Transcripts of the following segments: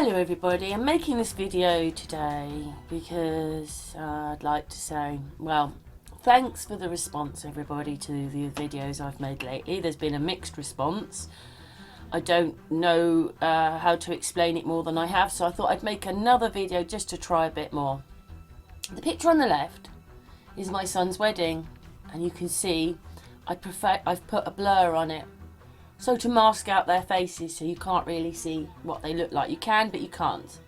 Hello everybody, I'm making this video today because I'd like to say, well, thanks for the response everybody to the videos I've made lately. There's been a mixed response. I don't know how to explain it more than I have, so I thought I'd make another video just to try a bit more. The picture on the left is my son's wedding, and you can see I've put a blur on it. So to mask out their faces so you can't really see what they look like. You can, but you can't.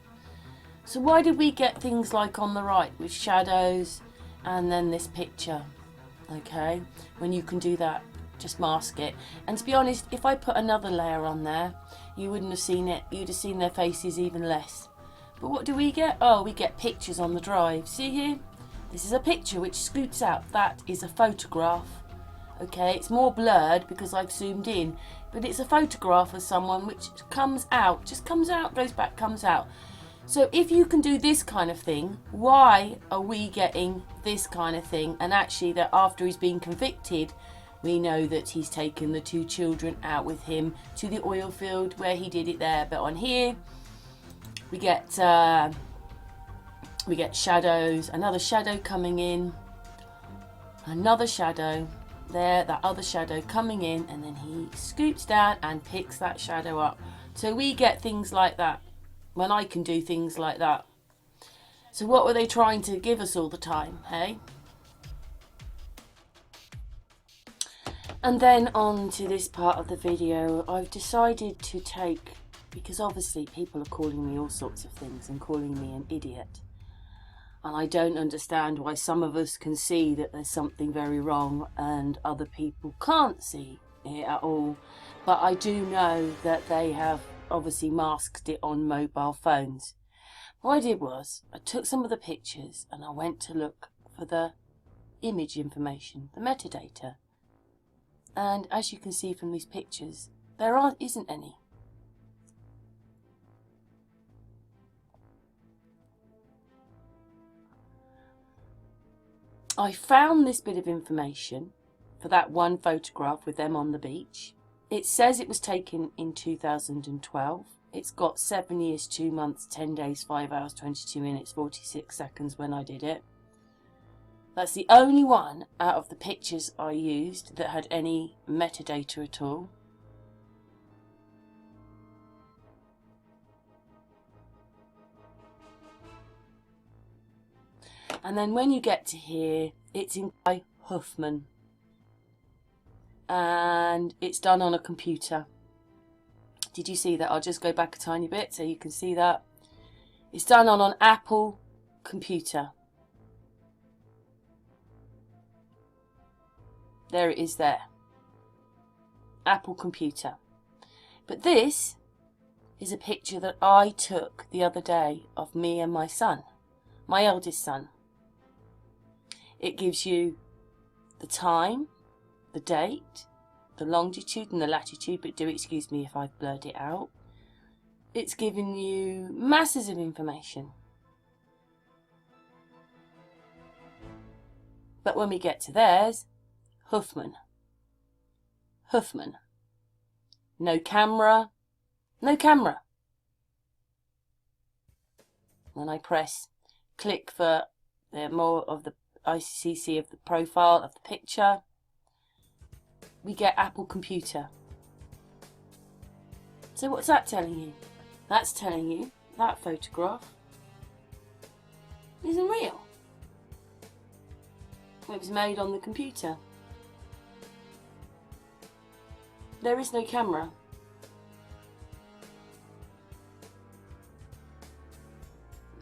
So why did we get things like on the right with shadows and then this picture? Okay, when you can do that, just mask it. And to be honest, if I put another layer on there, you wouldn't have seen it. You'd have seen their faces even less. But what do we get? Oh, we get pictures on the drive. See here? This is a picture which scoots out. That is a photograph. Okay, it's more blurred because I've zoomed in, but it's a photograph of someone which comes out, just comes out, goes back, comes out. So if you can do this kind of thing, why are we getting this kind of thing? And actually that after he's been convicted, we know that he's taken the two children out with him to the oil field where he did it there. But on here, we get shadows, another shadow coming in, another shadow. There, that other shadow coming in, and then he scoops down and picks that shadow up. So we get things like that when I can do things like that. So what were they trying to give us all the time, hey? And then on to this part of the video, I've decided to take, because obviously people are calling me all sorts of things and calling me an idiot. And I don't understand why some of us can see that there's something very wrong and other people can't see it at all. But I do know that they have obviously masked it on mobile phones. What I did was, I took some of the pictures and I went to look for the image information, the metadata. And as you can see from these pictures, there isn't any. I found this bit of information for that one photograph with them on the beach. It says it was taken in 2012. It's got 7 years, 2 months, 10 days, 5 hours, 22 minutes, 46 seconds when I did it. That's the only one out of the pictures I used that had any metadata at all. And then when you get to here, it's in by Huffman. And it's done on a computer. Did you see that? I'll just go back a tiny bit so you can see that. It's done on an Apple computer. There it is there. Apple computer. But this is a picture that I took the other day of me and my son, my eldest son. It gives you the time, the date, the longitude and the latitude, but do excuse me if I've blurred it out. It's giving you masses of information. But when we get to theirs, Huffman. Huffman. No camera. No camera. When I press click for more of the ICC of the profile of the picture, we get Apple computer. So what's that telling you? That's telling you that photograph isn't real. It was made on the computer. There is no camera.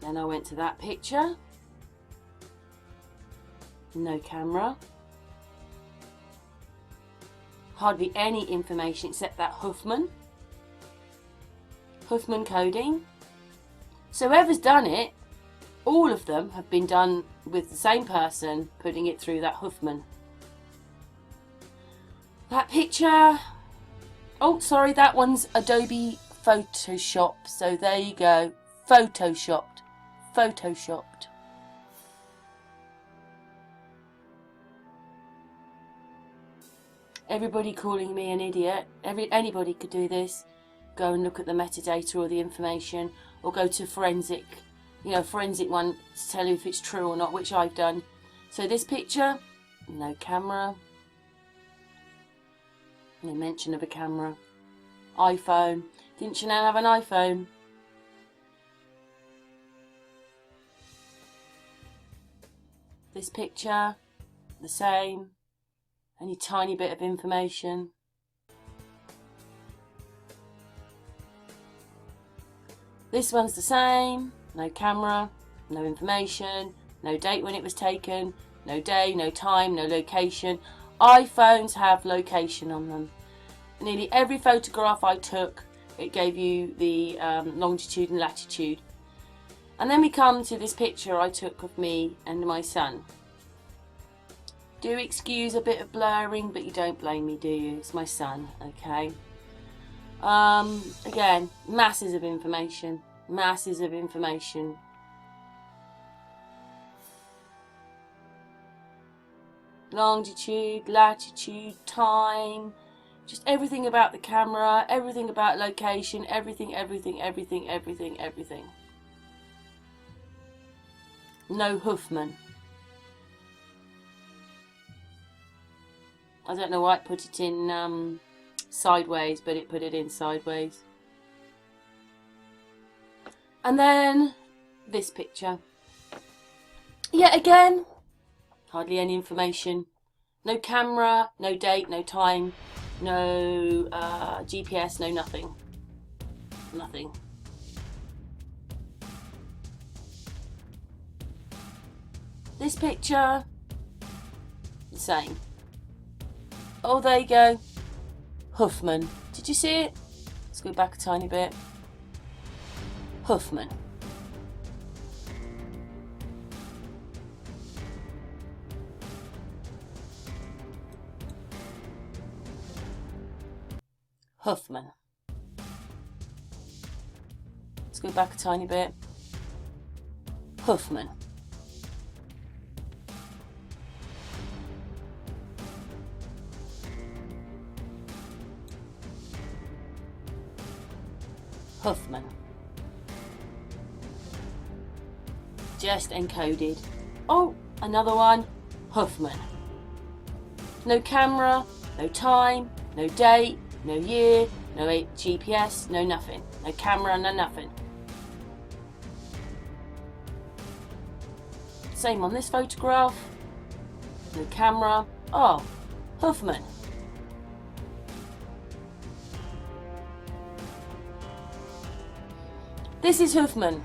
Then I went to that picture. No camera. Hardly any information except that Huffman coding. So whoever's done it, all of them have been done with the same person putting it through that Huffman. That picture, oh sorry, that one's Adobe Photoshop. So there you go, photoshopped. Everybody calling me an idiot. Anybody could do this. Go and look at the metadata or the information. or go to forensic, forensic one to tell you if it's true or not, which I've done. So this picture, no camera, no mention of a camera. iPhone, didn't Chanel have an iPhone? This picture, the same, only tiny bit of information. This one's the same, no camera, no information, no date when it was taken, no day, no time, no location. iPhones have location on them. Nearly every photograph I took, it gave you the longitude and latitude. And then we come to this picture I took of me and my son. Do excuse a bit of blurring, but you don't blame me, do you? It's my son, okay? Again, masses of information. Masses of information. Longitude, latitude, time. Just everything about the camera, everything about location, everything. No Huffman. I don't know why it put it in sideways, but it put it in sideways. And then this picture. Yet again, hardly any information. No camera, no date, no time, no GPS, no nothing. Nothing. This picture, the same. Oh, there you go. Huffman. Did you see it? Let's go back a tiny bit. Huffman. Huffman. Let's go back a tiny bit. Huffman. Huffman. Just encoded. Oh, another one. Huffman. No camera, no time, no date, no year, no GPS, no nothing. No camera, no nothing. Same on this photograph. No camera. Oh, Huffman. This is Huffman.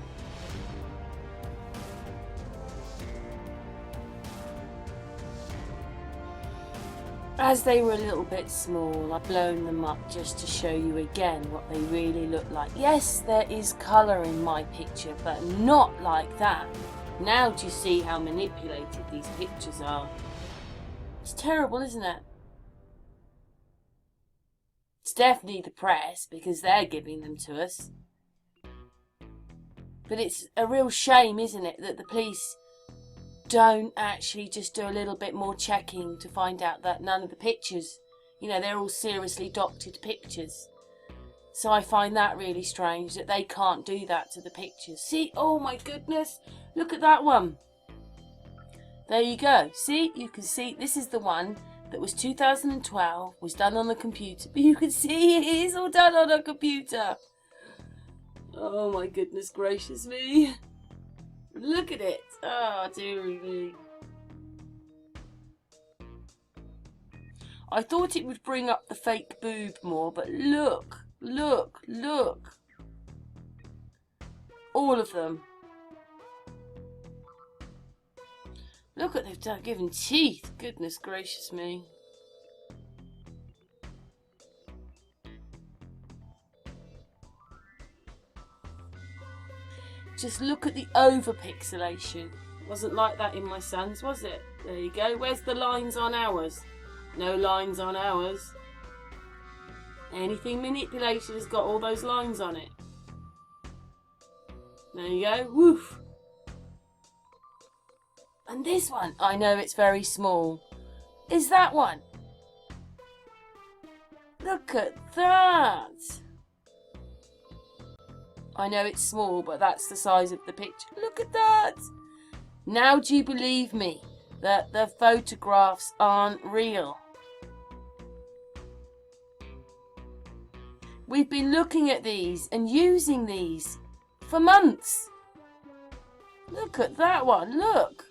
As they were a little bit small, I've blown them up just to show you again what they really look like. Yes, there is colour in my picture, but not like that. Now do you see how manipulated these pictures are? It's terrible, isn't it? It's definitely the press, because they're giving them to us. But it's a real shame, isn't it, that the police don't actually just do a little bit more checking to find out that none of the pictures, they're all seriously doctored pictures. So I find that really strange that they can't do that to the pictures. See, oh my goodness, look at that one. There you go. See, you can see this is the one that was 2012, was done on the computer. But you can see it is all done on a computer. Oh my goodness gracious me. Look at it. Oh dearie me. I thought it would bring up the fake boob more, but look. All of them. Look at they've given teeth. Goodness gracious me. Just look at the over-pixelation. Wasn't like that in my son's, was it? There you go. Where's the lines on ours? No lines on ours. Anything manipulated has got all those lines on it. There you go. Woof. And this one, I know it's very small, is that one. Look at that. I know it's small, but that's the size of the picture. Look at that! Now do you believe me that the photographs aren't real? We've been looking at these and using these for months. Look at that one, look.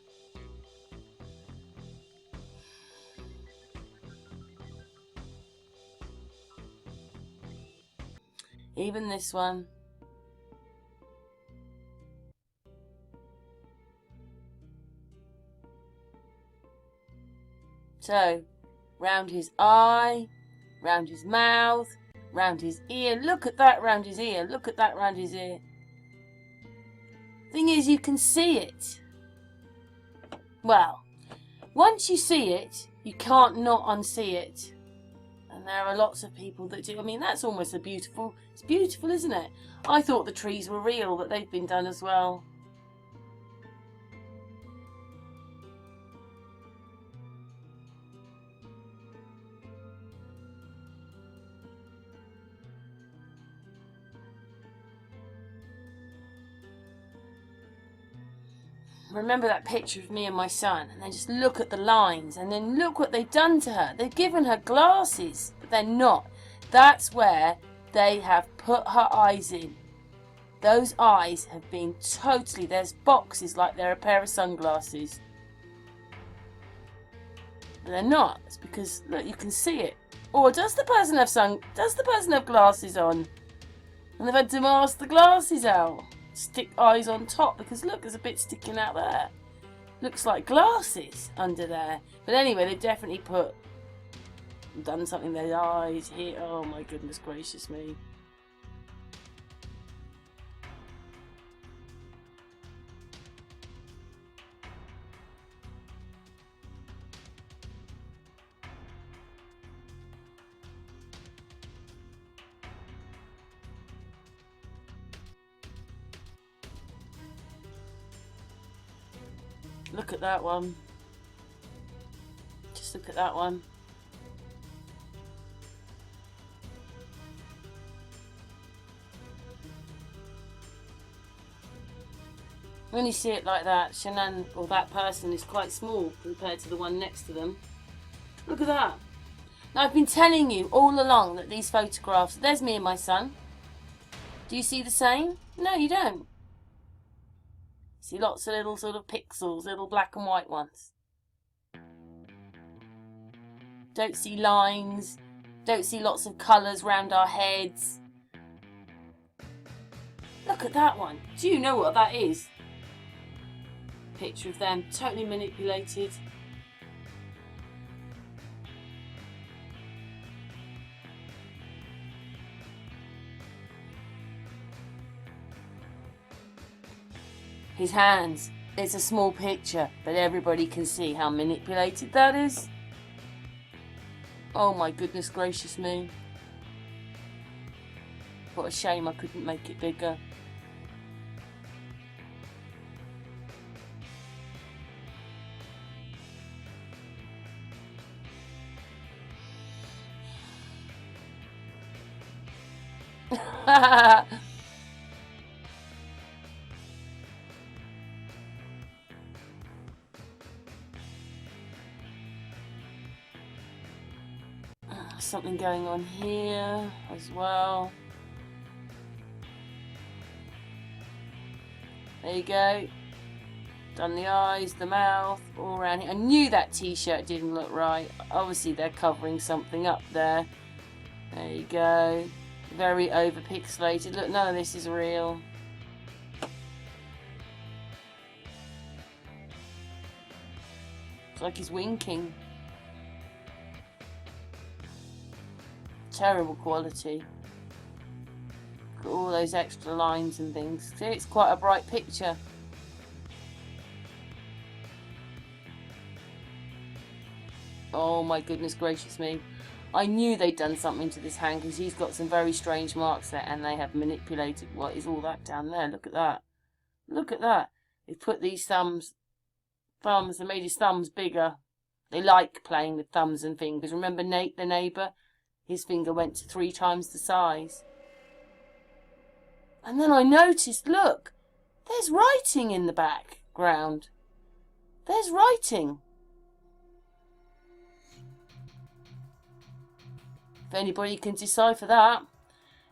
Even this one. So, round his eye, round his mouth, round his ear. Look at that round his ear. Look at that round his ear. Thing is, you can see it. Well, once you see it, you can't not unsee it. And there are lots of people that do. I mean, that's almost a beautiful... It's beautiful, isn't it? I thought the trees were real, but they've been done as well. Remember that picture of me and my son, and then just look at the lines, and then look what they've done to her. They've given her glasses, but they're not. That's where they have put her eyes in. Those eyes have been totally... There's boxes like they're a pair of sunglasses. But they're not. It's because, look, you can see it. Or does the person have glasses on? And they've had to mask the glasses out. Stick eyes on top, because look, there's a bit sticking out there. Looks like glasses under there. But anyway, they've definitely done something with their eyes here. Oh my goodness gracious me. Look at that one. Just look at that one. When you see it like that, Shannon, or that person, is quite small compared to the one next to them. Look at that. Now, I've been telling you all along that these photographs... There's me and my son. Do you see the same? No, you don't. See lots of little sort of pixels, little black and white ones. Don't see lines. Don't see lots of colours round our heads. Look at that one. Do you know what that is? Picture of them, totally manipulated. His hands. It's a small picture, but everybody can see how manipulated that is. Oh my goodness gracious me. What a shame I couldn't make it bigger. Something going on here as well. There you go. Done the eyes, the mouth, all around here. I knew that t-shirt didn't look right. Obviously they're covering something up there. There you go. Very over pixelated. Look, none of this is real. It's like he's winking. Terrible quality. Got all those extra lines and things. See, it's quite a bright picture. Oh my goodness gracious me. I knew they'd done something to this hand because he's got some very strange marks there, and they have manipulated. What is all that down there? Look at that. Look at that. They've put these thumbs, they made his thumbs bigger. They like playing with thumbs and fingers. Remember Nate, the neighbour? His finger went to 3 times the size. And then I noticed, look, there's writing in the background. There's writing. If anybody can decipher that.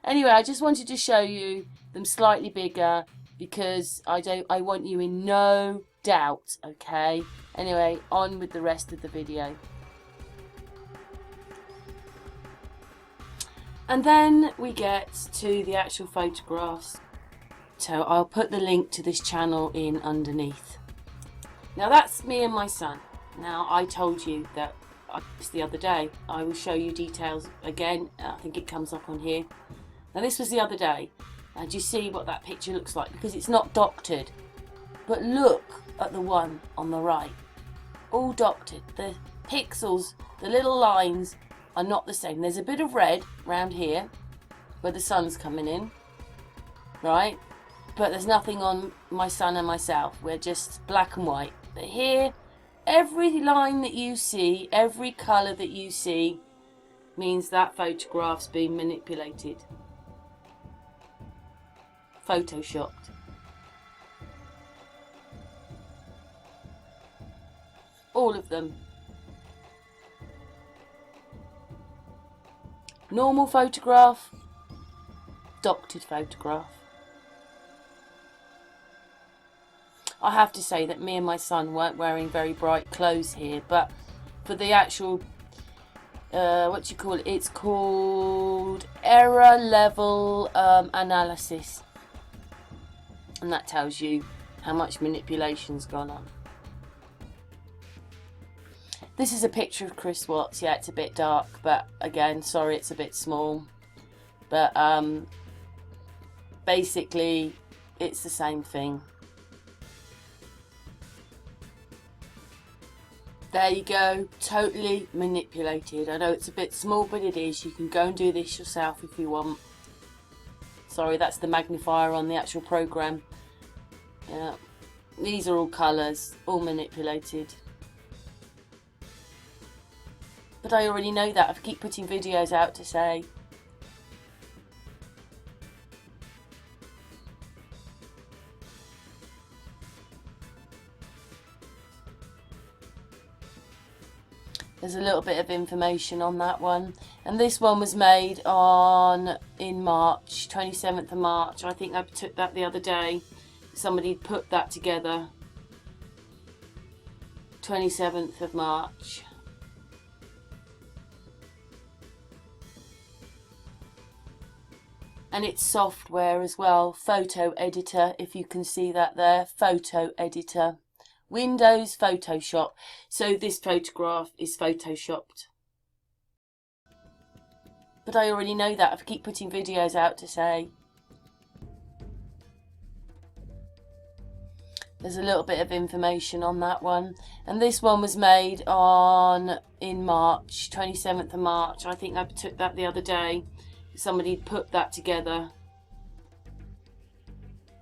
Anyway, I just wanted to show you them slightly bigger because I want you in no doubt, okay? Anyway, on with the rest of the video. And then we get to the actual photographs. So I'll put the link to this channel in underneath. Now that's me and my son. Now I told you that the other day. I will show you details again. I think it comes up on here. Now this was the other day. And you see what that picture looks like because it's not doctored. But look at the one on the right. All doctored. The pixels, the little lines are not the same. There's a bit of red around here where the sun's coming in. Right? But there's nothing on my son and myself. We're just black and white. But here, every line that you see, every colour that you see means that photograph's been manipulated. Photoshopped. All of them. Normal photograph, doctored photograph. I have to say that me and my son weren't wearing very bright clothes here, but for the actual, what do you call it? It's called error level analysis. And that tells you how much manipulation's gone on. This is a picture of Chris Watts. Yeah, it's a bit dark, but again, sorry, it's a bit small. But basically, it's the same thing. There you go, totally manipulated. I know it's a bit small, but it is. You can go and do this yourself if you want. Sorry, that's the magnifier on the actual program. Yeah, these are all colours, all manipulated. But I already know that. I keep putting videos out to say. There's a little bit of information on that one. And this one was made in March, 27th of March. I think I took that the other day. Somebody put that together. 27th of March. And it's software as well. Photo editor, if you can see that there. Photo editor. Windows, Photoshop. So this photograph is photoshopped. But I already know that. I keep putting videos out to say. There's a little bit of information on that one. And this one was made in March, 27th of March. I think I took that the other day. Somebody put that together.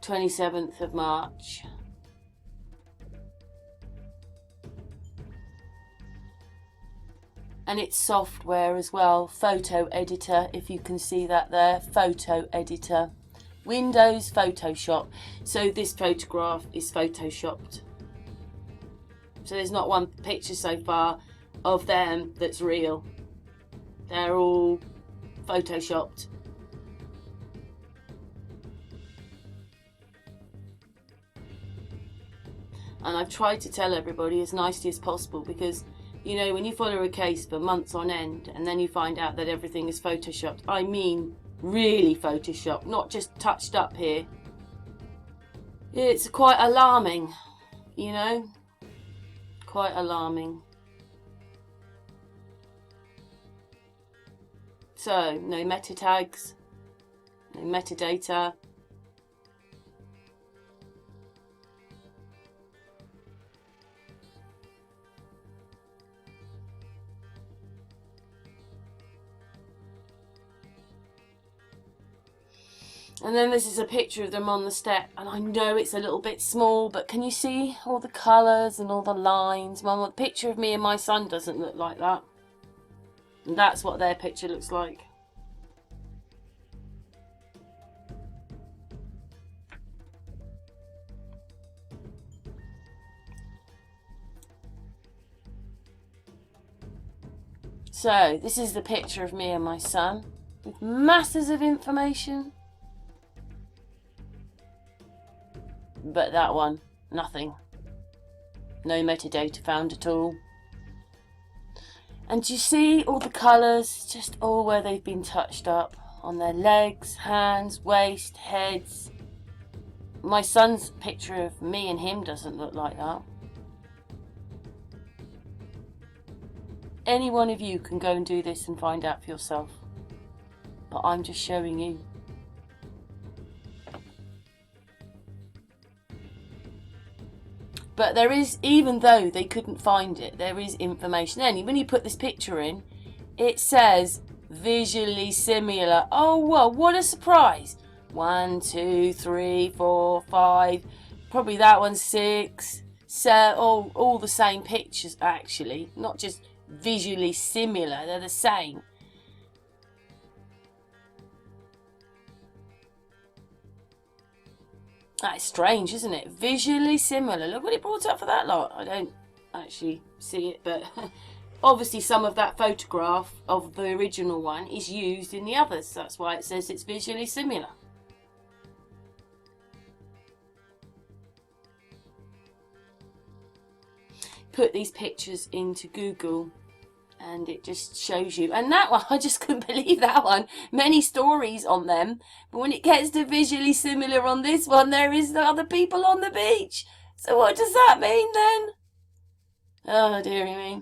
27th of March. And it's software as well. Photo editor, if you can see that there. Photo editor. Windows, Photoshop. So this photograph is photoshopped. So there's not one picture so far of them that's real. They're all photoshopped. And I've tried to tell everybody as nicely as possible because, you know, when you follow a case for months on end and then you find out that everything is photoshopped, I mean really photoshopped, not just touched up here. It's quite alarming, you know, quite alarming. So, no meta tags, no metadata. And then this is a picture of them on the step, and I know it's a little bit small, but can you see all the colours and all the lines? Well, the picture of me and my son doesn't look like that. And that's what their picture looks like. So this is the picture of me and my son with masses of information. But that one, nothing. No metadata found at all. And you see all the colours, just all where they've been touched up. On their legs, hands, waist, heads. My son's picture of me and him doesn't look like that. Any one of you can go and do this and find out for yourself. But I'm just showing you. But there is, even though they couldn't find it, there is information. And when you put this picture in, it says visually similar. Oh, well, what a surprise. 1, 2, 3, 4, 5. Probably that one's 6. So all the same pictures, actually. Not just visually similar, they're the same. That's strange, isn't it? Visually similar. Look what it brought up for that lot. I don't actually see it, but obviously some of that photograph of the original one is used in the others. That's why it says it's visually similar. Put these pictures into Google and it just shows you. And that one, I just couldn't believe that one. Many stories on them. But when it gets to visually similar on this one, there is the other people on the beach. So what does that mean then? Oh, dearie me.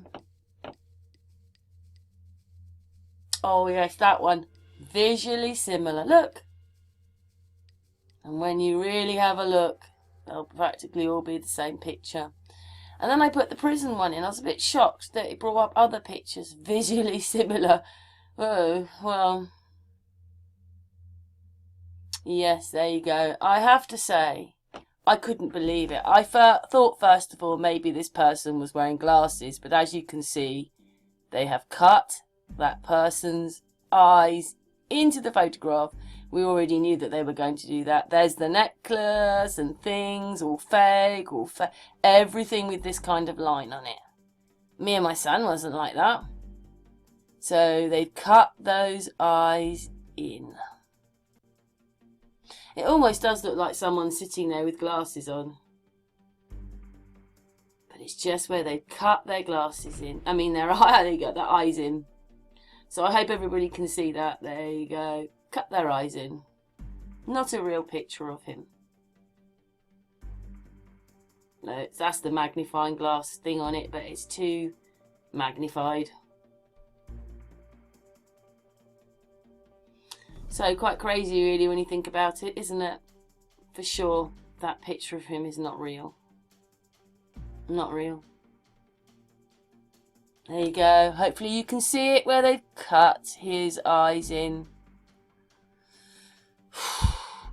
Oh, yes, that one. Visually similar. Look. And when you really have a look, they'll practically all be the same picture. And then I put the prison one in. I was a bit shocked that it brought up other pictures visually similar. Oh, well. Yes, there you go. I have to say, I couldn't believe it. I thought, first of all, maybe this person was wearing glasses. But as you can see, they have cut that person's eyes into the photograph. We already knew that they were going to do that. There's the necklace and things, all fake, everything with this kind of line on it. Me and my son wasn't like that. So they've cut those eyes in. It almost does look like someone sitting there with glasses on. But it's just where they've cut their glasses in. I mean, their eyes in. So I hope everybody can see that. There you go. Cut their eyes in. Not a real picture of him. No, that's the magnifying glass thing on it, but it's too magnified. So quite crazy really when you think about it, isn't it? For sure, that picture of him is not real. Not real. There you go. Hopefully you can see it where they've cut his eyes in.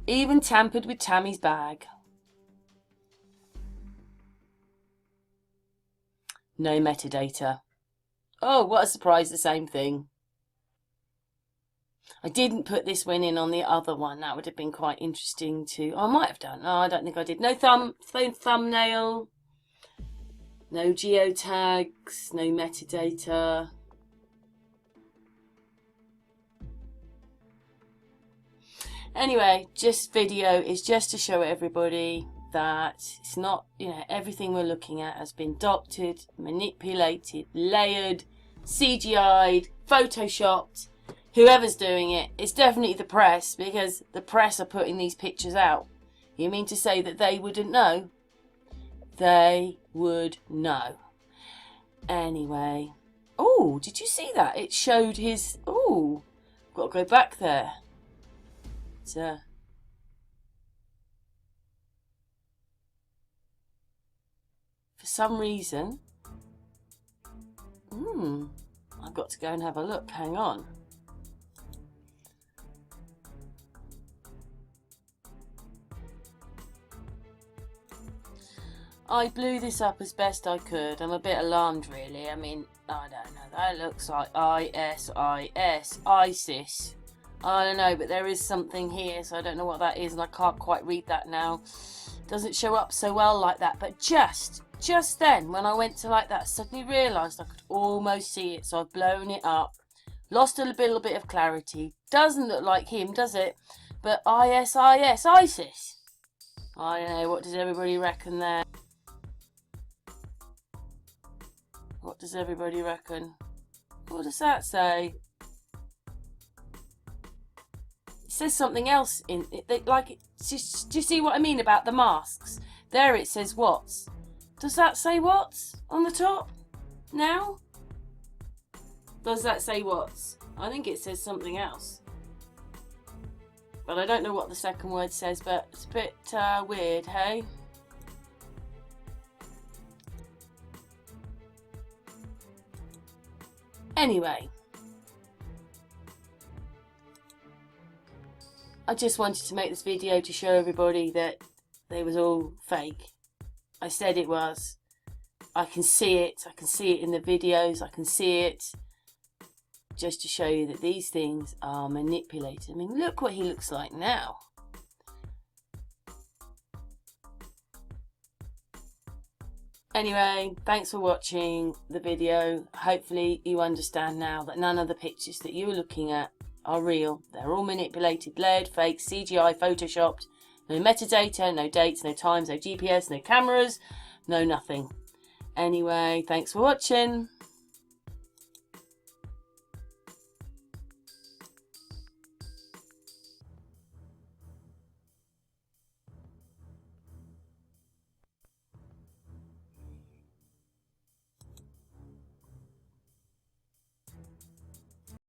Even tampered with Tammy's bag. No metadata. Oh, what a surprise, the same thing. I didn't put this one in on the other one. That would have been quite interesting too. I might have done. Oh, I don't think I did. No thumbnail. No geotags. No metadata. Anyway, just video is just to show everybody that it's not, everything we're looking at has been doctored, manipulated, layered, CGI'd, photoshopped. Whoever's doing it, it's definitely the press, because the press are putting these pictures out. You mean to say that they wouldn't know? They would know. Anyway. Oh, did you see that? It showed his... Oh, got to go back there. For some reason, I've got to go and have a look. Hang on. I blew this up as best I could. I'm a bit alarmed, really. I mean, I don't know. That looks like ISIS. I don't know, but there is something here, so I don't know what that is, and I can't quite read that now. Doesn't show up so well like that, but just just then, when I went to like that, I suddenly realised I could almost see it. So I've blown it up. Lost a little bit of clarity. Doesn't look like him, does it? But ISIS. I don't know. What does everybody reckon there? What does everybody reckon? What does that say? It says something else in it. Like, do you see what I mean about the masks? There it says what's. Does that say what's on the top? Now? Does that say what's? I think it says something else. But I don't know what the second word says, but it's a bit weird, hey? Anyway. I just wanted to make this video to show everybody that they was all fake. I said it was. I can see it. I can see it in the videos. I can see it. Just to show you that these things are manipulated. I mean, look what he looks like now. Anyway, thanks for watching the video. Hopefully you understand now that none of the pictures that you were looking at are real. They're all manipulated, layered, fake, CGI, photoshopped. No metadata, no dates, no times, no GPS, no cameras, no nothing. Anyway, thanks for watching.